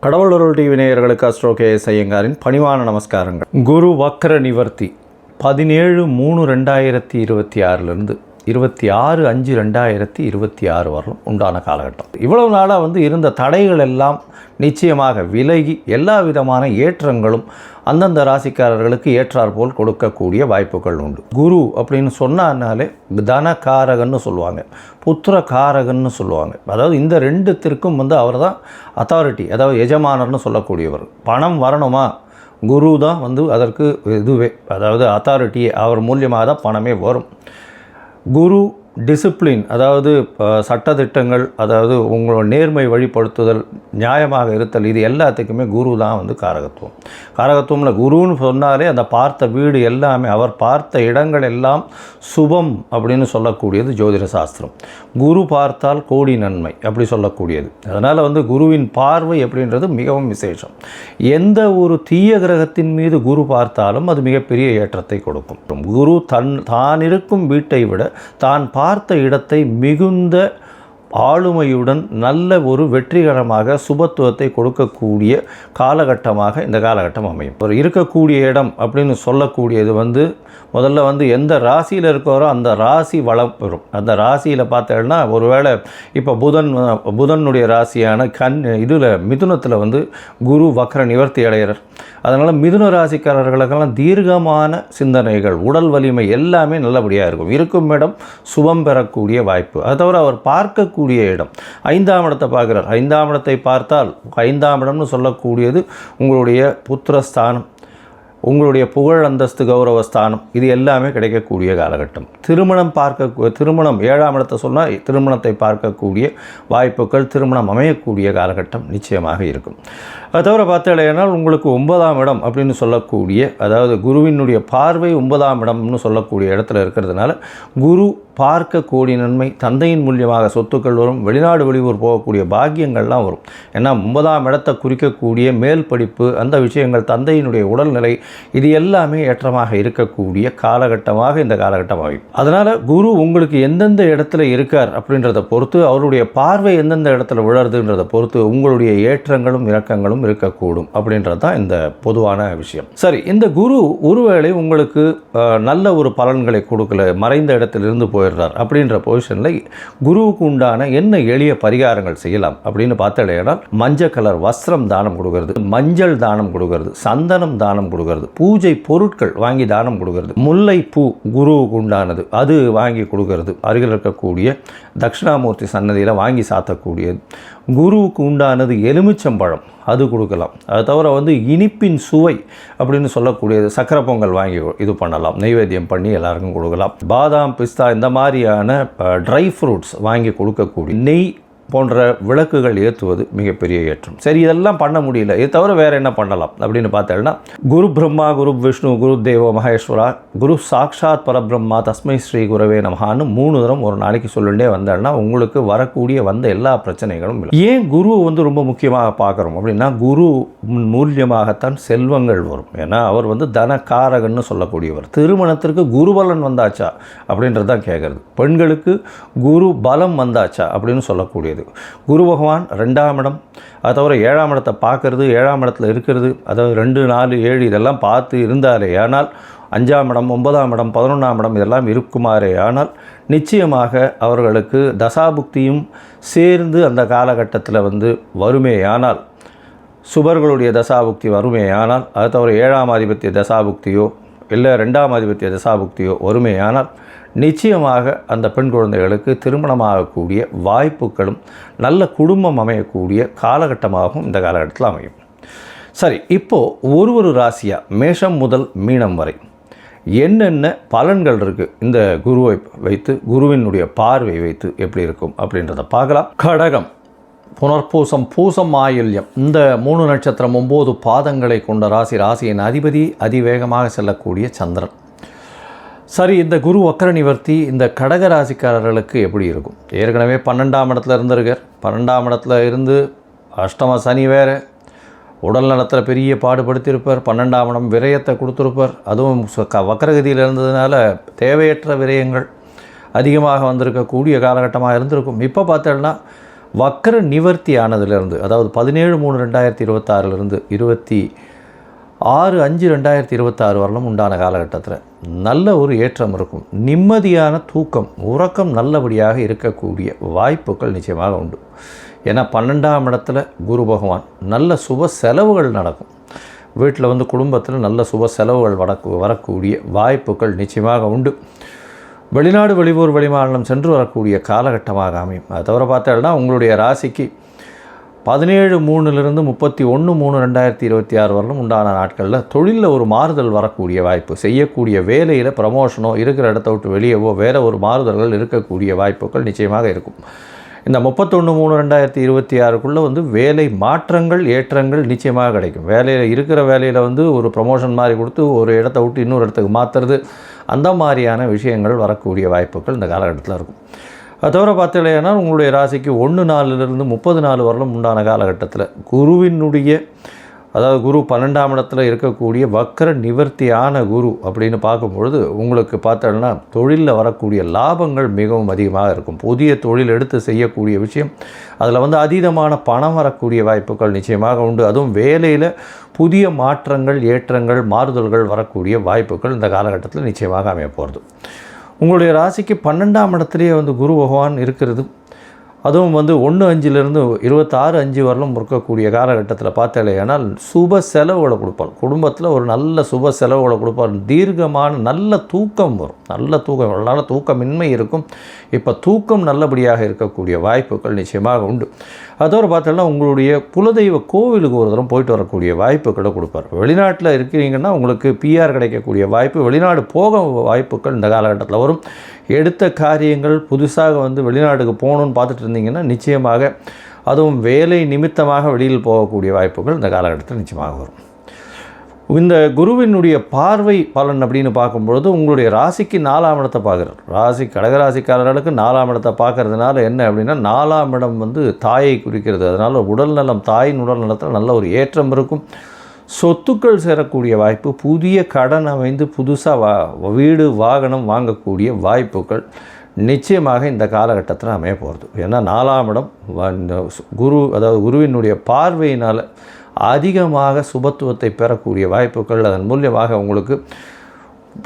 கடவுளருள் TV நேயர்களுக்கு astro KS ஐயங்காரின் பணிவான நமஸ்காரங்கள். குரு வக்ர நிவர்த்தி 17/3/2026 26/5/2026 வரலும் உண்டான காலகட்டம். இவ்வளவு நாளாக இருந்த தடைகள் எல்லாம் நிச்சயமாக விலகி எல்லா விதமான ஏற்றங்களும் அந்தந்த ராசிக்காரர்களுக்கு ஏற்றாற்போல் கொடுக்கக்கூடிய வாய்ப்புகள் உண்டு. குரு அப்படின்னு சொன்னாலே தனகாரகன்னு சொல்லுவாங்க, புத்திரகாரகன்னு சொல்லுவாங்க. அதாவது இந்த ரெண்டுத்திற்கும் அவர் தான் அத்தாரிட்டி, அதாவது எஜமானர்னு சொல்லக்கூடியவர். பணம் வரணுமா, குரு தான் அதற்கு இதுவே, அதாவது அத்தாரிட்டியே, அவர் மூலியமாக தான் பணமே வரும். குரு டிசிப்ளின், அதாவது சட்டத்திட்டங்கள், அதாவது உங்களோட நேர்மை வழிபடுத்துதல், நியாயமாக இருத்தல், இது எல்லாத்துக்குமே குரு தான் காரகத்துவம். காரகத்துவமில் குருன்னு சொன்னாலே அந்த பார்த்த வீடு எல்லாமே, அவர் பார்த்த இடங்கள் எல்லாம் சுபம் அப்படின்னு சொல்லக்கூடியது ஜோதிட சாஸ்திரம். குரு பார்த்தால் கோடி நன்மை அப்படி சொல்லக்கூடியது. அதனால் குருவின் பார்வை அப்படின்றது மிகவும் விசேஷம். எந்த ஒரு தீய கிரகத்தின் மீது குரு பார்த்தாலும் அது மிகப்பெரிய ஏற்றத்தை கொடுக்கும். குரு தான் இருக்கும் வீட்டை விட தான் பார்த்த இடத்தை மிகுந்த ஆளுமையுடன் நல்ல ஒரு வெற்றிகரமாக சுபத்துவத்தை கொடுக்கக்கூடிய காலகட்டமாக இந்த காலகட்டம் அமையும். ஒரு இருக்கக்கூடிய இடம் அப்படின்னு சொல்லக்கூடியது முதல்ல எந்த ராசியில் இருக்கிறோ அந்த ராசி வளம் பெறும். அந்த ராசியில் பார்த்தேன்னா, ஒருவேளை இப்போ புதனுடைய ராசியான இதில் மிதுனத்தில் குரு வக்ர நிவர்த்தி அடைகிறார். அதனால் மிதுன ராசிக்காரர்களுக்கெல்லாம் தீர்க்கமான சிந்தனைகள், உடல் வலிமை எல்லாமே நல்லபடியாக இருக்கும். இருக்கும் இடம் சுபம் பெறக்கூடிய வாய்ப்பு. அது தவிர அவர் பார்க்கக்கூடிய இடம் 5ஆம் இடத்தை பார்க்குறார். 5ஆம் இடத்தை பார்த்தால் 5ஆம் இடம்னு சொல்லக்கூடியது உங்களுடைய புத்திரஸ்தானம், உங்களுடைய புகழ் அந்தஸ்து கௌரவஸ்தானம், இது எல்லாமே கிடைக்கக்கூடிய காலகட்டம். திருமணம் 7ஆம் இடத்தை சொன்னால் திருமணத்தை பார்க்கக்கூடிய வாய்ப்புகள், திருமணம் அமையக்கூடிய காலகட்டம் நிச்சயமாக இருக்கும். அது தவிர பார்த்தீங்கன்னா உங்களுக்கு 9ஆம் இடம் அப்படின்னு சொல்லக்கூடிய, அதாவது குருவினுடைய பார்வை 9ஆம் இடம்னு சொல்லக்கூடிய இடத்துல இருக்கிறதுனால குரு பார்க்க கோடி நன்மை, தந்தையின் மூலியமாக சொத்துக்கள் வரும், வெளிநாடு வெளியூர் போகக்கூடிய பாக்கியங்கள்லாம் வரும். ஏன்னா 9ஆம் இடத்தை குறிக்கக்கூடிய மேல் படிப்பு, அந்த விஷயங்கள், தந்தையினுடைய உடல்நிலை, இது எல்லாமே ஏற்றமாக இருக்கக்கூடிய காலகட்டமாக இந்த காலகட்டம் ஆகும். அதனால் குரு உங்களுக்கு எந்தெந்த இடத்துல இருக்கார் அப்படின்றத பொறுத்து, அவருடைய பார்வை எந்தெந்த இடத்துல விழறதுன்றதை பொறுத்து உங்களுடைய ஏற்றங்களும் இறக்கங்களும் இருக்கக்கூடும் அப்படின்றது தான் இந்த பொதுவான விஷயம். சரி, இந்த குரு ஒருவேளை உங்களுக்கு நல்ல ஒரு பலன்களை கொடுக்கல, மறைந்த இடத்திலிருந்து போயிடுறார் அப்படின்ற பொசிஷனில் குருவுக்கு உண்டான என்ன எளிய பரிகாரங்கள் செய்யலாம் அப்படின்னு பார்த்தடையால், மஞ்சள் கலர் வஸ்திரம் தானம் கொடுக்கறது, மஞ்சள் தானம் கொடுக்கறது, சந்தனம் தானம் கொடுக்கறது, பூஜை பொருட்கள் வாங்கி தானம் கொடுக்கறது, முல்லை பூ குருவுக்கு உண்டானது அது வாங்கி கொடுக்கறது, அருகில் இருக்கக்கூடிய தட்சிணாமூர்த்தி சன்னதியில் வாங்கி சாத்தக்கூடியது, குருவுக்கு உண்டானது எலுமிச்சம்பழம் அது கொடுக்கலாம். அது தவிர இனிப்பின் சுவை அப்படின்னு சொல்லக்கூடியது சக்கரை பொங்கல் வாங்கி இது பண்ணலாம், நைவேத்தியம் பண்ணி எல்லாருக்கும் கொடுக்கலாம். பாதாம், பிஸ்தா இந்த மாதிரியான ட்ரை ஃப்ரூட்ஸ் வாங்கி கொடுக்கக்கூடிய, நெய் போன்ற விளக்குகள் ஏற்றுவது மிகப்பெரிய ஏற்றம். சரி, இதெல்லாம் பண்ண முடியல, இது தவிர வேறு என்ன பண்ணலாம் அப்படின்னு பார்த்தேன்னா, குரு பிரம்மா, குரு விஷ்ணு, குரு தேவோ மகேஸ்வரா, குரு சாக்ஷாத் பரபிரம்மா, தஸ்மை ஸ்ரீ குரவே நமஹான்னு 3 தரம் ஒரு நாளைக்கு சொல்லிட்டே வந்தேன்னா உங்களுக்கு வரக்கூடிய எல்லா பிரச்சனைகளும் இல்லை. ஏன் குரு ரொம்ப முக்கியமாக பார்க்குறோம் அப்படின்னா, குரு மூலியமாகத்தான் செல்வங்கள் வரும். ஏன்னா அவர் தனகாரகன்னு சொல்லக்கூடியவர். திருமணத்திற்கு குருபலன் வந்தாச்சா அப்படின்றது தான் கேட்குறது. பெண்களுக்கு குரு பலம் வந்தாச்சா அப்படின்னு சொல்லக்கூடியது. குரு பகவான் 2ஆம் இடம், அது தவிர 7ஆம் இடத்தை பார்க்கறது, 7ஆம் இடத்துல இருக்கிறது, அதாவது 2, 4, 7 இதெல்லாம் பார்த்து இருந்தாலே ஆனால், 5ஆம் இடம், 9ஆம் இடம், 11ஆம் இடம் இதெல்லாம் இருக்குமாறே ஆனால் நிச்சயமாக அவர்களுக்கு தசாபுக்தியும் சேர்ந்து அந்த காலகட்டத்தில் வருமேயானால், சுபர்களுடைய தசாபுக்தி வருமேயானால், அது தவிர 7ஆம் ஆதிபத்திய தசாபுக்தியோ இல்லை 2ஆம் ஆதிபத்திய தசாபுக்தியோ வருமேயானால் நிச்சயமாக அந்த பெண் குழந்தைகளுக்கு திருமணமாகக்கூடிய வாய்ப்புகளும் நல்ல குடும்பம் அமையக்கூடிய காலகட்டமாகவும் இந்த காலகட்டத்தில் அமையும். சரி, இப்போது ஒரு ராசியாக மேஷம் முதல் மீனம் வரை என்னென்ன பலன்கள் இருக்குது இந்த குருவை வைத்து, குருவினுடைய பார்வை வைத்து எப்படி இருக்கும் அப்படின்றத பார்க்கலாம். கடகம், புனர்பூசம், பூசம், ஆயில்யம் இந்த 3 நட்சத்திரம் 9 பாதங்களை கொண்ட ராசியின் அதிபதி அதிவேகமாக செல்லக்கூடிய சந்திரன். சரி, இந்த குரு வக்ர நிவர்த்தி இந்த கடக ராசிக்காரர்களுக்கு எப்படி இருக்கும்? ஏற்கனவே 12ஆம் இடத்துல இருந்திருக்கார். 12ஆம் இடத்துல இருந்து அஷ்டம சனி வேறு, உடல் நலத்தில் பெரிய பாடுபடுத்தியிருப்பார். 12ஆம் இடம் விரயத்தை கொடுத்துருப்பார். அதுவும் வக்ரகதியில் இருந்ததுனால தேவையற்ற விரயங்கள் அதிகமாக வந்திருக்கக்கூடிய காலகட்டமாக இருந்திருக்கும். இப்போ பார்த்தோன்னா வக்கர நிவர்த்தி ஆனதுலேருந்து, அதாவது 17/3/2026 26/5/2026 வரலும் உண்டான காலகட்டத்தில் நல்ல ஒரு ஏற்றம் இருக்கும். நிம்மதியான தூக்கம், உறக்கம் நல்லபடியாக இருக்கக்கூடிய வாய்ப்புகள் நிச்சயமாக உண்டு. ஏன்னா 12ஆம் இடத்துல குரு பகவான், நல்ல சுப செலவுகள் நடக்கும். வீட்டில் குடும்பத்தில் நல்ல சுப செலவுகள் வரக்கூடிய வாய்ப்புகள் நிச்சயமாக உண்டு. வெளிநாடு, வெளியூர், வெளிமாநிலம் சென்று வரக்கூடிய காலகட்டமாக அமையும். அதை தவிர பார்த்தோம்னா உங்களுடைய ராசிக்கு 17/3 31/3/2026 வரலும் உண்டான நாட்களில் தொழிலில் ஒரு மாறுதல் வரக்கூடிய வாய்ப்பு, செய்யக்கூடிய வேலையில் ப்ரமோஷனோ, இருக்கிற இடத்த விட்டு வெளியவோ வேறு ஒரு மாறுதல்கள் இருக்கக்கூடிய வாய்ப்புகள் நிச்சயமாக இருக்கும். இந்த 31/3/2026 வேலை மாற்றங்கள், ஏற்றங்கள் நிச்சயமாக கிடைக்கும். இருக்கிற வேலையில் ஒரு ப்ரமோஷன் மாதிரி கொடுத்து ஒரு இடத்த விட்டு இன்னொரு இடத்துக்கு மாற்றுறது, அந்த மாதிரியான விஷயங்கள் வரக்கூடிய வாய்ப்புகள் இந்த காலகட்டத்தில் இருக்கும். அது தவிர பார்த்தீங்கன்னா உங்களுடைய ராசிக்கு 1/4 30 வரலும் உண்டான காலகட்டத்தில் குருவினுடைய, அதாவது குரு 12ஆம் இடத்துல இருக்கக்கூடிய வக்கர நிவர்த்தியான குரு அப்படின்னு பார்க்கும்பொழுது உங்களுக்கு பார்த்தோன்னா தொழிலில் வரக்கூடிய லாபங்கள் மிகவும் அதிகமாக இருக்கும். புதிய தொழில் எடுத்து செய்யக்கூடிய விஷயம், அதில் அதீதமான பணம் வரக்கூடிய வாய்ப்புகள் நிச்சயமாக உண்டு. அதுவும் வேலையில் புதிய மாற்றங்கள், ஏற்றங்கள், மாறுதல்கள் வரக்கூடிய வாய்ப்புகள் இந்த காலகட்டத்தில் நிச்சயமாக அமைய போகிறது. உங்களுடைய ராசிக்கு 12ஆம் இடத்துலேயே குரு பகவான் இருக்கிறது, அதுவும் 1/5 26/5 வரலும் இருக்கக்கூடிய காலகட்டத்தில் பார்த்தாலேனால் சுப செலவுகளை கொடுப்பார். குடும்பத்தில் ஒரு நல்ல சுப செலவுகளை கொடுப்பார். தீர்க்கமான நல்ல தூக்கம் வரும். நல்ல தூக்கம், நல்ல தூக்கமின்மை இருக்கும். இப்போ தூக்கம் நல்லபடியாக இருக்கக்கூடிய வாய்ப்புகள் நிச்சயமாக உண்டு. அதோடு பார்த்தோன்னா உங்களுடைய குலதெய்வ கோவிலுக்கு ஒரு தரம் போயிட்டு வரக்கூடிய வாய்ப்புகளை கொடுப்பார். வெளிநாட்டில் இருக்கிறீங்கன்னா உங்களுக்கு பிஆர் கிடைக்கக்கூடிய வாய்ப்பு, வெளிநாடு போக வாய்ப்புகள் இந்த காலகட்டத்தில் வரும். எடுத்த காரியங்கள் புதுசாக வெளிநாட்டுக்கு போகணுன்னு பார்த்துட்டு இருந்தீங்கன்னா நிச்சயமாக, அதுவும் வேலை நிமித்தமாக வெளியில் போகக்கூடிய வாய்ப்புகள் இந்த காலகட்டத்தில் நிச்சயமாக வரும். இந்த குருவினுடைய பார்வை பலன் அப்படின்னு பார்க்கும்பொழுது உங்களுடைய ராசிக்கு 4ஆம் இடத்தை பார்க்குறார். கடகராசிக்காரர்களுக்கு 4ஆம் இடத்தை பார்க்கறதுனால என்ன அப்படின்னா, 4ஆம் இடம் தாயை குறிக்கிறது. அதனால் உடல் நலம், தாயின் உடல் நலத்தில் நல்ல ஒரு ஏற்றம் இருக்கும். சொத்துக்கள் சேரக்கூடிய வாய்ப்பு, புதிய கடன் அமைந்து புதுசாக வீடு, வாகனம் வாங்கக்கூடிய வாய்ப்புகள் நிச்சயமாக இந்த காலகட்டத்தில் அமைய போகிறது. ஏன்னா 4ஆம் இடம் குரு, அதாவது குருவினுடைய பார்வையினால் அதிகமாக சுபத்துவத்தை பெறக்கூடிய வாய்ப்புகள், அதன் மூலியமாக உங்களுக்கு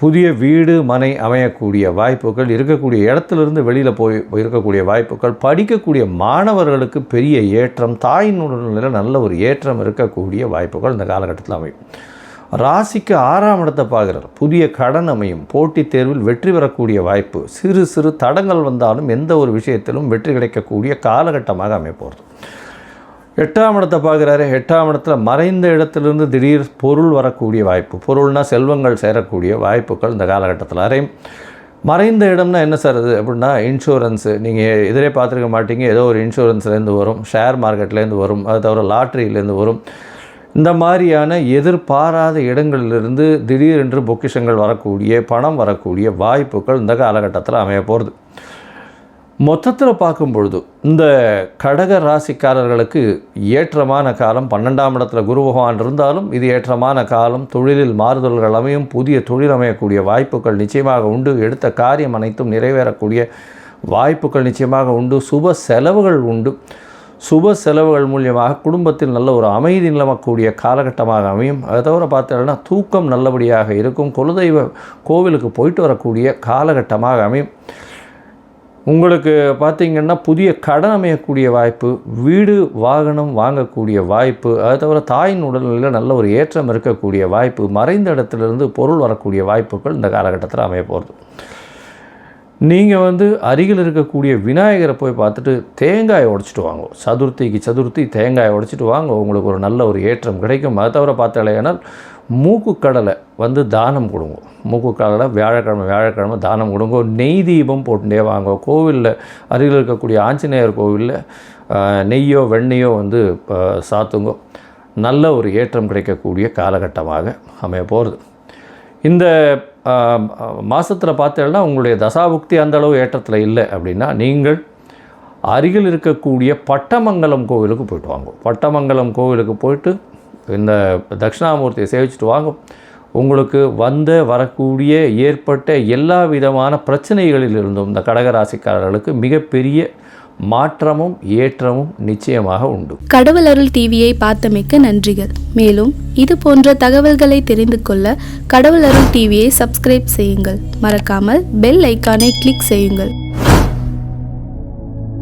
புதிய வீடு, மனை அமையக்கூடிய வாய்ப்புகள், இருக்கக்கூடிய இடத்துலேருந்து வெளியில் போய் இருக்கக்கூடிய வாய்ப்புகள், படிக்கக்கூடிய மாணவர்களுக்கு பெரிய ஏற்றம், தாயின் உடல்நிலையில் நல்ல ஒரு ஏற்றம் இருக்கக்கூடிய வாய்ப்புகள் இந்த காலகட்டத்தில் அமையும். ராசிக்கு 6ஆம் இடத்தை பார்க்குறார். புதிய கடன் அமையும். போட்டித் தேர்வில் வெற்றி பெறக்கூடிய வாய்ப்பு, சிறு சிறு தடங்கள் வந்தாலும் எந்த ஒரு விஷயத்திலும் வெற்றி கிடைக்கக்கூடிய காலகட்டமாக அமையப்போகிறது. 8ஆம் இடத்தை பார்க்குறாரு. 8ஆம் இடத்துல மறைந்த இடத்துலேருந்து திடீர் பொருள் வரக்கூடிய வாய்ப்பு, பொருள்னால் செல்வங்கள் சேரக்கூடிய வாய்ப்புகள் இந்த காலகட்டத்தில் அறையும். மறைந்த இடம்னா என்ன சார் அது அப்படின்னா, இன்சூரன்ஸு, நீங்கள் எதிரே பார்த்துருக்க மாட்டீங்க, ஏதோ ஒரு இன்சூரன்ஸ்லேருந்து வரும், ஷேர் மார்க்கெட்லேருந்து வரும், அது தவிர லாட்ரியிலேருந்து வரும். இந்த மாதிரியான எதிர்பாராத இடங்களிலிருந்து திடீரென்று பொக்கிஷங்கள் வரக்கூடிய, பணம் வரக்கூடிய வாய்ப்புகள் இந்த காலகட்டத்தில் அமைய போகிறது. மொத்தத்தில் பார்க்கும் பொழுது இந்த கடக ராசிக்காரர்களுக்கு ஏற்றமான காலம். 12ஆம் இடத்துல குரு பகவான் இருந்தாலும் இது ஏற்றமான காலம். தொழிலில் மாறுதல்கள் அமையும். புதிய தொழில் அமையக்கூடிய வாய்ப்புகள் நிச்சயமாக உண்டு. எடுத்த காரியம் அனைத்தும் நிறைவேறக்கூடிய வாய்ப்புகள் நிச்சயமாக உண்டு. சுப செலவுகள் உண்டு. சுப செலவுகள் மூலியமாக குடும்பத்தில் நல்ல ஒரு அமைதி நிலவக்கூடிய காலகட்டமாக அமையும். அதை தவிர பார்த்தோம்னா தூக்கம் நல்லபடியாக இருக்கும். குலதெய்வ கோவிலுக்கு போயிட்டு வரக்கூடிய காலகட்டமாக அமையும். உங்களுக்கு பார்த்திங்கன்னா புதிய கடன் அமையக்கூடிய வாய்ப்பு, வீடு வாகனம் வாங்கக்கூடிய வாய்ப்பு, அதை தவிர தாயின் உடல்நிலையில் நல்ல ஒரு ஏற்றம் இருக்கக்கூடிய வாய்ப்பு, மறைந்த இடத்துலேருந்து பொருள் வரக்கூடிய வாய்ப்புகள் இந்த காலகட்டத்தில் அமைய போகிறது. நீங்கள் அருகில் இருக்கக்கூடிய விநாயகரை போய் பார்த்துட்டு தேங்காயை உடைச்சிட்டு வாங்க. சதுர்த்தி தேங்காயை உடைச்சிட்டு வாங்க. உங்களுக்கு ஒரு நல்ல ஒரு ஏற்றம் கிடைக்கும். அதை தவிர பார்த்தாலேனால் மூக்குக்கடலை தானம் கொடுங்க. மூக்குக்கடலை வியாழக்கிழமை தானம் கொடுங்க. நெய் தீபம் போட்டுட்டே வாங்க. கோவிலில் அருகில் இருக்கக்கூடிய ஆஞ்சநேயர் கோவிலில் நெய்யோ வெண்ணெய்யோ சாத்துங்க. நல்ல ஒரு ஏற்றம் கிடைக்கக்கூடிய காலகட்டமாக அமைய போகிறது. இந்த மாதத்தில் பார்த்தீங்கன்னா உங்களுடைய தசாபுக்தி அந்தளவு ஏற்றத்தில் இல்லை அப்படின்னா நீங்கள் அருகில் இருக்கக்கூடிய பட்டமங்கலம் கோவிலுக்கு போய்ட்டு வாங்க. பட்டமங்கலம் கோவிலுக்கு போயிட்டு இந்த தட்சிணாமூர்த்தியை சேவிச்சுட்டு வாங்க. உங்களுக்கு வரக்கூடிய ஏற்பட்ட எல்லா விதமான பிரச்சனைகளிலிருந்தும் இந்த கடகராசிக்காரர்களுக்கு மிகப்பெரிய மாற்றமும் ஏற்றமும் நிச்சயமாக உண்டு. கடவுள் அருள் டிவியை பார்த்தமைக்கு நன்றிகள். மேலும் இது போன்ற தகவல்களை தெரிந்து கொள்ள கடவுள் அருள் டிவியை சப்ஸ்கிரைப் செய்யுங்கள். மறக்காமல் பெல் ஐக்கானை கிளிக் செய்யுங்கள்.